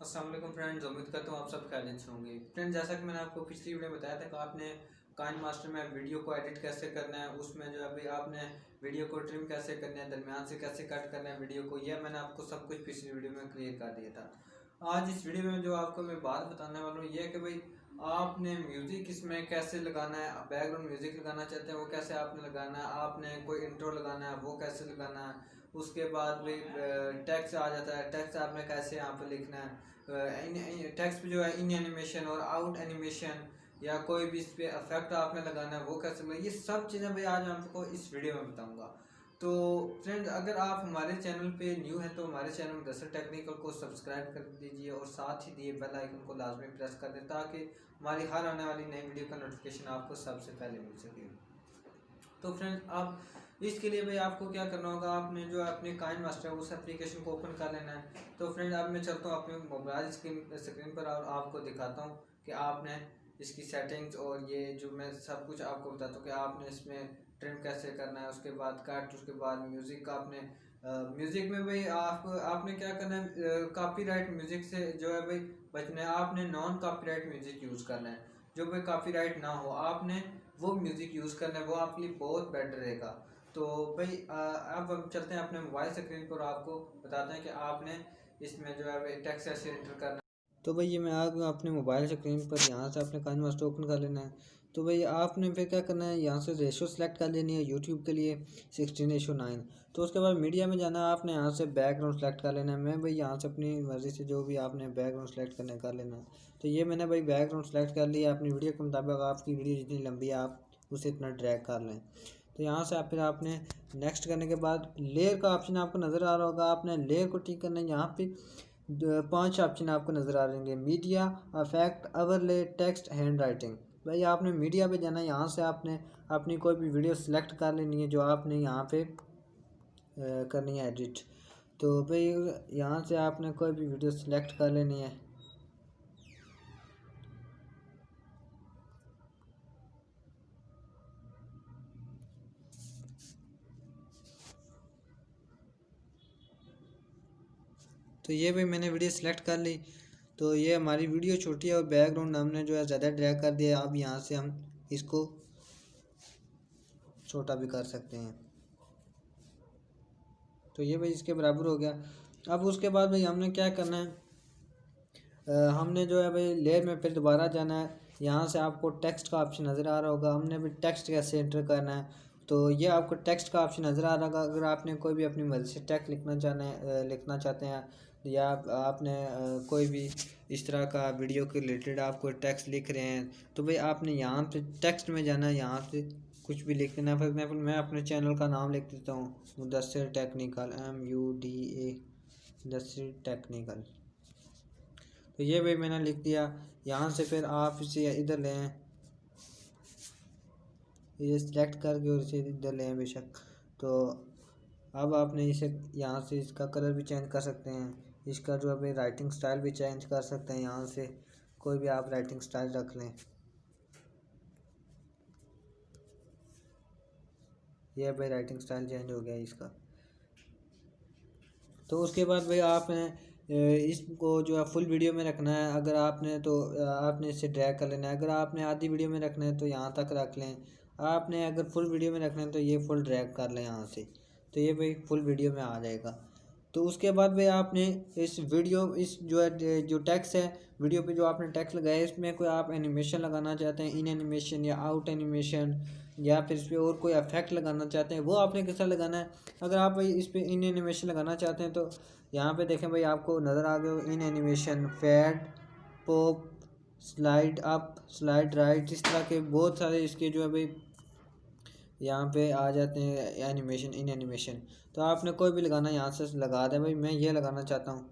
अस्सलाम वालेकुम फ्रेंड्स, उम्मीद करता हूँ आप सब खैरियत से होंगे। फ्रेंड्स, जैसा कि मैंने आपको पिछली वीडियो में बताया था कि आपने काइन मास्टर में वीडियो को एडिट कैसे करना है, उसमें जो है भाई आपने वीडियो को ट्रिम कैसे करना है, दरमियान से कैसे कट करना है वीडियो को, यह मैंने आपको सब कुछ पिछली वीडियो में क्लियर कर दिया था। आज इस वीडियो में जो आपको मैं बात बताने वाला हूँ यह कि भाई आपने म्यूज़िक इसमें कैसे लगाना है, बैकग्राउंड म्यूज़िक लगाना चाहते हैं वो कैसे आपने लगाना है, आपने कोई इंट्रो लगाना है वो कैसे लगाना है, उसके बाद भाई टेक्स्ट आ जाता है, टेक्स्ट आपने कैसे यहाँ पर लिखना है, टेक्स्ट जो है इन एनिमेशन और आउट एनिमेशन या कोई भी इस पर इफेक्ट आपने लगाना है वो कैसे लगाना, ये सब चीज़ें भाई आज मैं आपको इस वीडियो में बताऊंगा। तो फ्रेंड्स, अगर आप हमारे चैनल पे न्यू हैं तो हमारे चैनल मुदस्सिर टेक्निकल को सब्सक्राइब कर दीजिए और साथ ही दिए बेल आइकन को लाजमी प्रेस कर दें ताकि हमारी हर आने वाली नई वीडियो का नोटिफिकेशन आपको सबसे पहले मिल सके। तो फ्रेंड्स, आप इसके लिए भाई आपको क्या करना होगा, आपने जो अपने काइन मास्टर है उस एप्लीकेशन को ओपन कर लेना है। तो फ्रेंड, अब मैं चलता हूँ अपने मोबाइल स्क्रीन पर और आपको दिखाता हूँ कि आपने इसकी सेटिंग्स और ये जो मैं सब कुछ आपको बताता हूँ कि आपने इसमें ट्रिम कैसे करना है, उसके बाद कट, उसके बाद म्यूज़िक का आपने म्यूज़िक में भाई आपने क्या करना है, कॉपीराइट म्यूज़िक से जो है भाई बचना है। आपने नॉन कॉपीराइट म्यूज़िक यूज़ करना है, जो भाई कॉपीराइट ना हो, आपने वो म्यूज़िक यूज़ करना है, वो आपके लिए बहुत बेटर रहेगा। तो भाई अब हम चलते हैं अपने मोबाइल स्क्रीन पर, आपको बताते हैं कि आपने इसमें जो है टेक्स्ट ऐसे एंटर करना है। तो भाई ये मैं आ गया अपने मोबाइल स्क्रीन पर, यहाँ से अपने काइन मास्टर ओपन कर लेना है। तो भाई आपने फिर क्या करना है, यहाँ से रेशो सेलेक्ट कर लेनी है यूट्यूब के लिए 16:9। तो उसके बाद मीडिया में जाना है, आपने यहाँ से बैकग्राउंड सेलेक्ट कर लेना है। मैं भाई यहाँ से अपनी मर्ज़ी से जो भी आपने बैकग्राउंड सेलेक्ट करने कर लेना है। तो ये मैंने भाई बैकग्राउंड सेलेक्ट कर लिया। अपनी वीडियो के मुताबिक आपकी वीडियो जितनी लंबी है आप उसे इतना ड्रैग कर लें। तो यहाँ से फिर आपने नेक्स्ट करने के बाद लेयर का ऑप्शन आपको नज़र आ रहा होगा, आपने लेयर को टिक करना है। यहाँ पे 5 ऑप्शन आपको नज़र आ रहेंगे, media, affect, overlay, text, hand writing. भाई आपने मीडिया पे जाना है, यहाँ से आपने अपनी कोई भी वीडियो सेलेक्ट कर लेनी है जो आपने यहाँ पे करनी है एडिट। तो भाई यहाँ से आपने कोई भी वीडियो सेलेक्ट कर लेनी है। तो ये भाई मैंने वीडियो सेलेक्ट कर ली। तो ये हमारी वीडियो छोटी है और बैकग्राउंड हमने जो है ज़्यादा ड्रैग कर दिया। अब यहाँ से हम इसको छोटा भी कर सकते हैं। तो ये भाई इसके बराबर हो गया। अब उसके बाद भाई हमने क्या करना है, हमने जो है भाई लेयर में फिर दोबारा जाना है। यहाँ से आपको टेक्स्ट का ऑप्शन नज़र आ रहा होगा, हमने भी टेक्स्ट कैसे एंटर करना है। तो ये आपको टेक्स्ट का ऑप्शन नज़र आ रहा होगा। अगर आपने कोई भी अपनी मर्ज़ी से टेक्स्ट लिखना चाहते हैं या आपने कोई भी इस तरह का वीडियो के रिलेटेड आप कोई टेक्स्ट लिख रहे हैं तो भाई आपने यहाँ पे टेक्स्ट में जाना है, यहाँ से कुछ भी लिख देना। फॉर एग्जाम्पल मैं अपने चैनल का नाम लिख देता हूँ, Mudassir technical, MUDA Mudassir technical. तो ये भाई मैंने लिख दिया। यहाँ से फिर आप इसे इधर लें, ये सिलेक्ट करके और इसे इधर लें बेशक। तो अब आपने इसे यहाँ से इसका कलर भी चेंज कर सकते हैं, इसका जो है भाई राइटिंग स्टाइल भी चेंज कर सकते हैं। यहाँ से कोई भी आप राइटिंग स्टाइल रख लें। ये भाई राइटिंग स्टाइल चेंज हो गया इसका। तो उसके बाद भाई आपने इसको जो है फुल वीडियो में रखना है। अगर आपने तो आपने इसे ड्रैग कर लेना है। अगर आपने आधी वीडियो में रखना है तो यहाँ तक रख लें। आपने अगर फुल वीडियो में रखना है तो ये फुल ड्रैग कर लें यहाँ से। तो ये भाई फुल वीडियो में आ जाएगा। तो उसके बाद भाई आपने इस वीडियो इस जो है जो टेक्स्ट है वीडियो पे जो आपने टेक्स्ट लगाया है इसमें कोई आप एनिमेशन लगाना चाहते हैं, इन एनिमेशन या आउट एनिमेशन, या फिर इस पर और कोई इफेक्ट लगाना चाहते हैं वो आपने किस तरह लगाना है। अगर आप भाई इस पर इन एनिमेशन लगाना चाहते हैं तो यहाँ पे देखें भाई आपको नज़र आ गया इन animation, fade, pop, slide up, slide right, इस तरह के बहुत सारे इसके जो है भाई यहाँ पे आ जाते हैं एनिमेशन, इन एनिमेशन। तो आपने कोई भी लगाना यहाँ से लगा दें। भाई मैं ये लगाना चाहता हूँ,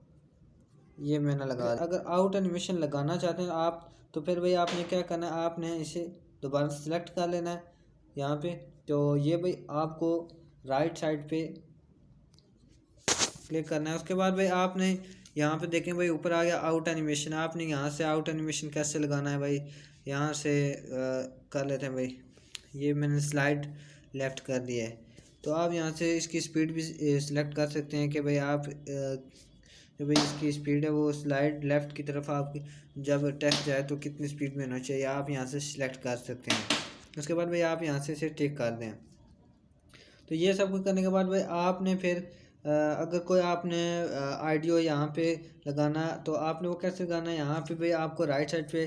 ये मैंने लगा दिया। अगर आउट एनिमेशन लगाना चाहते हैं आप तो फिर भाई आपने क्या करना है, आपने इसे दोबारा सेलेक्ट कर लेना है यहाँ पे। तो ये भाई आपको राइट साइड पे क्लिक करना है। उसके बाद भाई आपने यहाँ पे देखें भाई ऊपर आ गया आउट एनिमेशन। आपने यहाँ से आउट एनिमेशन कैसे लगाना है भाई, यहाँ से कर लेते हैं भाई। ये मैंने स्लाइड लेफ़्ट कर दिया है। तो आप यहाँ से इसकी स्पीड भी सिलेक्ट कर सकते हैं कि भाई आप जो भाई इसकी स्पीड है वो स्लाइड लेफ़्ट की तरफ आपकी जब टेक्स्ट जाए तो कितनी स्पीड में होना चाहिए आप यहाँ से सिलेक्ट कर सकते हैं। उसके बाद भाई आप यहाँ से इसे टिक कर दें। तो ये सब कुछ करने के बाद भाई आपने फिर अगर कोई आपने ऑडियो यहाँ पे लगाना तो आपने वो कैसे लगाना है, यहाँ पे भाई आपको राइट साइड पे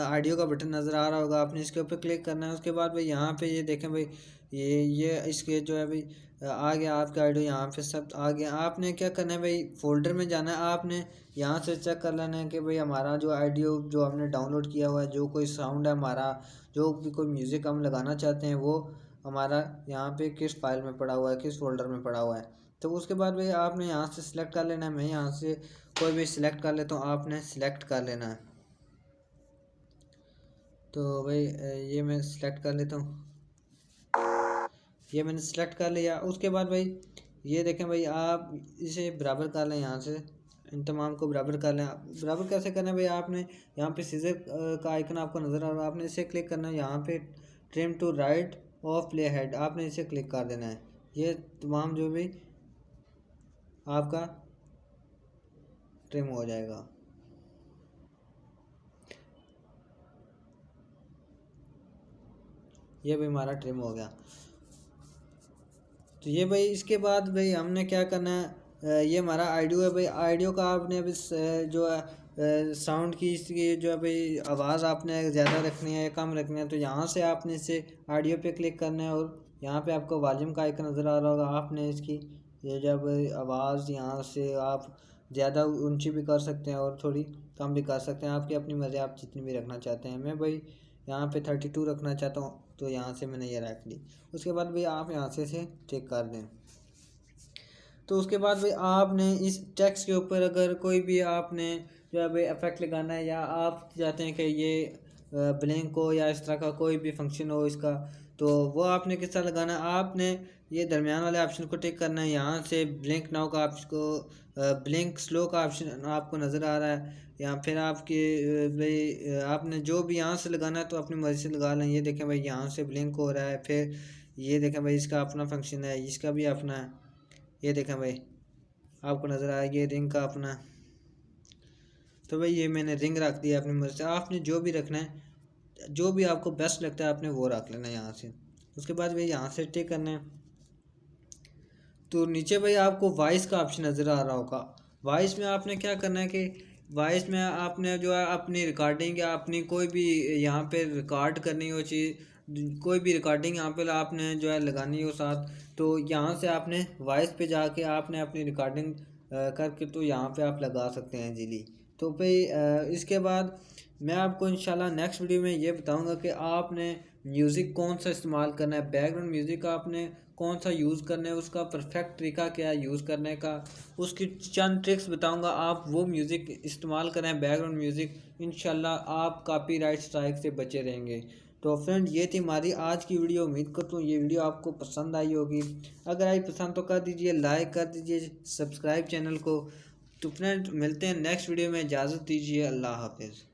ऑडियो का बटन नज़र आ रहा होगा, आपने इसके ऊपर क्लिक करना है। उसके बाद भाई यहाँ पे ये देखें भाई ये इसके जो है भाई आ गया आपका ऑडियो, यहाँ पे सब आ गया। आपने क्या करना है भाई फोल्डर में जाना है, आपने यहाँ से चेक कर लेना है कि भाई हमारा जो ऑडियो जो हमने डाउनलोड किया हुआ है, जो कोई साउंड है हमारा, जो भी कोई म्यूज़िक हम लगाना चाहते हैं वो हमारा यहाँ पे किस फाइल में पड़ा हुआ है, किस फोल्डर में पड़ा हुआ है। तो उसके बाद भाई आपने यहाँ से सिलेक्ट कर लेना है। मैं यहाँ से कोई भी सिलेक्ट कर लेता हूँ, आपने सिलेक्ट कर लेना है। तो भाई ये मैं सिलेक्ट कर लेता हूँ, ये मैंने सिलेक्ट कर लिया। उसके बाद भाई ये देखें भाई आप इसे बराबर कर लें, यहाँ से इन तमाम को बराबर कर लें। बराबर कैसे करना है भाई, आपने यहाँ पे सीजर का आइकन आपको नज़र आ रहा है, आपने इसे क्लिक करना है। यहाँ पे trim to right of play head आपने इसे क्लिक कर देना है। ये तमाम जो भी आपका ट्रिम हो जाएगा। ये भी हमारा ट्रिम हो गया। तो ये भाई इसके बाद भाई हमने क्या करना है, ये हमारा ऑडियो है भाई, ऑडियो का आपने अभी जो है साउंड की इसकी जो है भाई आवाज़ आपने ज़्यादा रखनी है या कम रखनी है। तो यहाँ से आपने इसे ऑडियो पे क्लिक करना है और यहाँ पे आपको वॉल्यूम का आइकन नज़र आ रहा होगा, आपने इसकी ये जब आवाज़ यहाँ से आप ज़्यादा ऊंची भी कर सकते हैं और थोड़ी कम भी कर सकते हैं, आपकी अपनी मर्ज़ी, आप जितनी भी रखना चाहते हैं। मैं भाई यहाँ पे 32 रखना चाहता हूँ तो यहाँ से मैंने ये रख ली। उसके बाद भाई आप यहाँ से इसे चेक कर दें। तो उसके बाद भाई आपने इस टेक्स्ट के ऊपर अगर कोई भी आपने जो है भाई इफेक्ट लगाना है या आप चाहते हैं कि ये ब्लैंक हो या इस तरह का कोई भी फंक्शन हो इसका, तो वो आपने किस तरह लगाना है, आपने ये दरमियान वाले ऑप्शन को टिक करना है। यहाँ से ब्लिंक नाउ का आपको ब्लिंक स्लो का ऑप्शन आपको नज़र आ रहा है, या फिर आपके भाई आपने जो भी यहाँ से लगाना है तो अपनी मर्ज़ी से लगा लें। ये देखें भाई यहाँ से ब्लिंक हो रहा है, फिर ये देखें भाई इसका अपना फंक्शन है, इसका भी अपना है। ये देखें भाई आपको नज़र आया ये रिंग का अपना। तो भाई ये मैंने रिंग रख दिया अपनी मर्ज़ी से, आपने जो भी रखना है, जो भी आपको बेस्ट लगता है आपने वो रख लेना है यहाँ से। उसके बाद भाई यहाँ से टिक करना है। तो नीचे भाई आपको वॉइस का ऑप्शन नज़र आ रहा होगा, वॉइस में आपने क्या करना है कि वॉइस में आपने जो है अपनी रिकॉर्डिंग या अपनी कोई भी यहाँ पे रिकॉर्ड करनी हो चीज़, कोई भी रिकॉर्डिंग यहाँ पे आपने जो है लगानी हो साथ, तो यहाँ से आपने वॉइस पे जाके आपने अपनी रिकॉर्डिंग करके तो यहाँ पे आप लगा सकते हैं जिली। तो भाई इसके बाद मैं आपको इंशाल्लाह नेक्स्ट वीडियो में ये बताऊंगा कि आपने म्यूज़िक कौन सा इस्तेमाल करना है, बैकग्राउंड म्यूज़िक आपने कौन सा यूज़ करना है, उसका परफेक्ट तरीका क्या है यूज़ करने का, उसकी चंद ट्रिक्स बताऊंगा। आप वो म्यूज़िक इस्तेमाल करें बैकग्राउंड म्यूज़िक, इंशाल्लाह आप कॉपीराइट स्ट्राइक से बचे रहेंगे। तो फ्रेंड ये थी हमारी आज की वीडियो, उम्मीद करता हूँ ये वीडियो आपको पसंद आई होगी। अगर आई पसंद तो कर दीजिए लाइक, कर दीजिए सब्सक्राइब चैनल को। तो फ्रेंड मिलते हैं नेक्स्ट वीडियो में, इजाज़त दीजिए, अल्लाह हाफिज़।